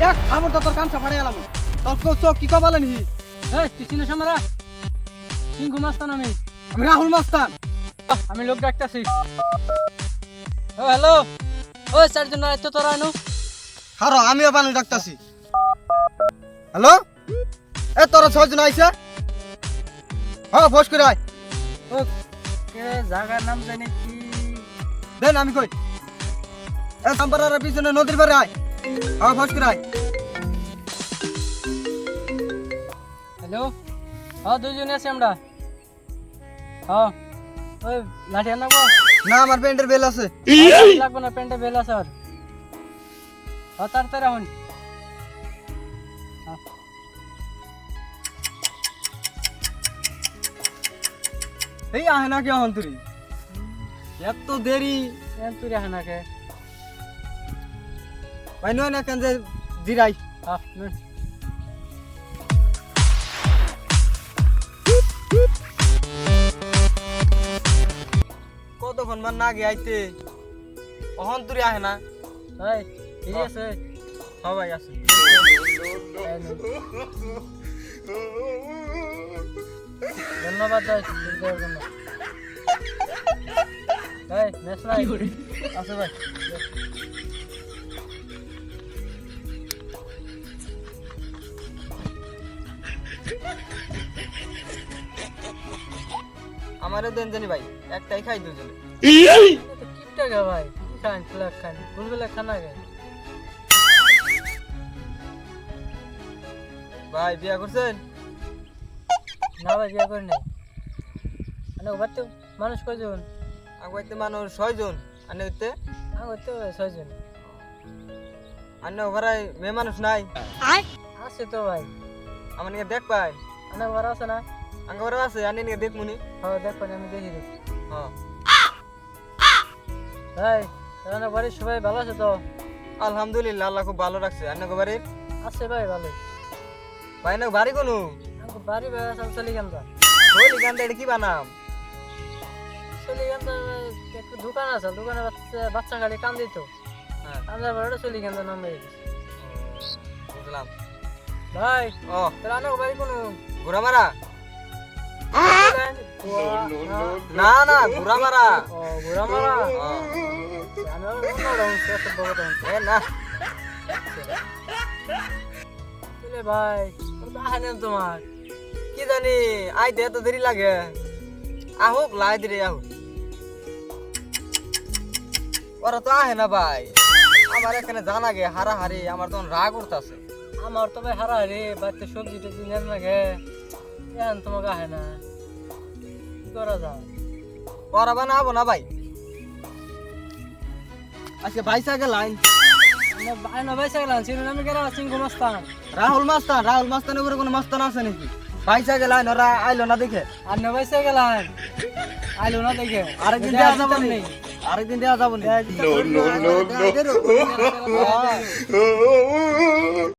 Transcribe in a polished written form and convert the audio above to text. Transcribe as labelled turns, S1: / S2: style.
S1: দেখ আমার তো তোর কান ফাড়ে গেলাম তোর চোখ কি কবালেন হি
S2: এই তুই চিনিস আমরা সিংহু মাস্তান আমি
S1: রাহুল মাস্তান
S2: আমি লোক ডাকতেছি ও হ্যালো ও চারজন এত তোরা আনো
S1: হারো আমিও বানু ডাকতাছি হ্যালো এ তোরা ছয়জন আইছে হ্যাঁ ফোস করে আয়
S2: ও কে জায়গার নাম জানি কি
S1: দেন আমি কই এ সাম্পারার পিছনে নদীর পারে আয় হ্যাঁ ফোস করে আয়
S2: হ্যালো হ্যাঁ দুইজনে আছি আমরা হ্যাঁ ওই লাঠি আনবো
S1: না আমার প্যান্টের বেল আছে
S2: লাগবো না প্যান্টে বেলা স্যার হ্যাঁ তাড়াতাড়ি হন
S1: এই আহে না কি হন তুই এত দেরি
S2: তুই রাখে না কে
S1: ভাই নয় না কেন যে জিরাই
S2: হ্যাঁ
S1: কতক্ষণ মান না গে আইতে অহন তুই আহে না
S2: এই ঠিক আছে
S1: হ্যাঁ ভাই আছে
S2: ধন্যবাদ ভাই দেওয়ার জন্য এই নেক্সট নাই
S1: আছে ভাই আমারও দেন জানি ভাই একটাই খাই দুজনে
S2: কিপটা গে ভাই কি খান প্লাক খান বুলবুলা খানা গে
S1: ভাই বিয়া করছেন
S2: না ভাই বিয়ে করি নাই মানে বাড়িতে মানুষ কয়জন
S1: আগাইতে মানুষ 6 জন আনে হইতে
S2: আমার তো 6 জন
S1: আনে ঘরে মেয়ে মানুষ নাই
S2: আছে তো ভাই
S1: আমার নিয়ে দেখ পাই
S2: আনা ঘর আছে না
S1: আঙ্গ ঘরে আছে আনে নিয়ে দেখ মুনি
S2: হ্যাঁ দেখো আমি দেখি দেখি
S1: হ্যাঁ
S2: ভাই তাহলে বাড়ির সবাই ভালো আছে তো
S1: আলহামদুলিল্লাহ আল্লাহ খুব ভালো রাখছে আনে ঘরে
S2: আছে ভাই ভালো
S1: ভাই না বাড়ি কোন
S2: আমার বাড়ি ভাই সব চলে গেল
S1: ওই গানটা এটা কি বানাম
S2: চলে গেল একটু দোকান আছে দোকানে বাচ্চা খালি কাম দিত
S1: হ্যাঁ
S2: আমরা বাড়িটা চলে গেল নাম মেরে
S1: বুঝলাম
S2: ভাই
S1: ও
S2: তাহলে আনা বাড়ি কোন
S1: ঘোড়া মারা না না ঘোড়া মারা
S2: ও বুড়া মারা
S1: হ্যাঁ।
S2: আমি অন্য বড়
S1: এ না
S2: চলে ভাই আহে না তোমার
S1: কি জানি আইতে এত দেরি লাগে আহুক লাই দিরে আহুক ওরা তো আহে না ভাই আমার এখানে জানা গে হারাহারি আমার তখন রাগ উঠতেছে
S2: আমার তো ভাই হারা রে বাড়িতে সবজি টবজি নেন লাগে এখন তোমাকে আহে না কি করা যায়
S1: ওরা বানাবো না ভাই আজকে ভাইসা লাইন
S2: না ভাই সাইলাম চিনুন আমি কেন সিংহ মাস্তান
S1: রাহুল মাস্তানের উপরে কোনো মাস্তান আছে নাকি ভাইসা লাইন ওরা আইলো না দেখে
S2: আর না ভাই সাইকেলাম আইলো না দেখে
S1: আরেকদিন দেওয়া যাবো নি আরেকদিন দেওয়া যাবো নি